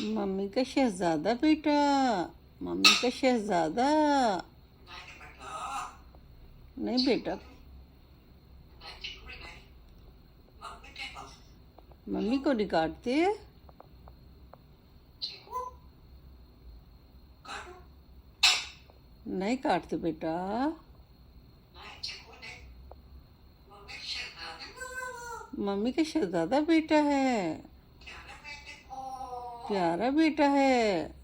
Mummy का शहजादा बेटा, mummy का शहजादा। नहीं बेटा, मम्मी को नहीं काटते। नहीं काटते बेटा। मम्मी का शहजादा बेटा है, प्यारा बेटा है।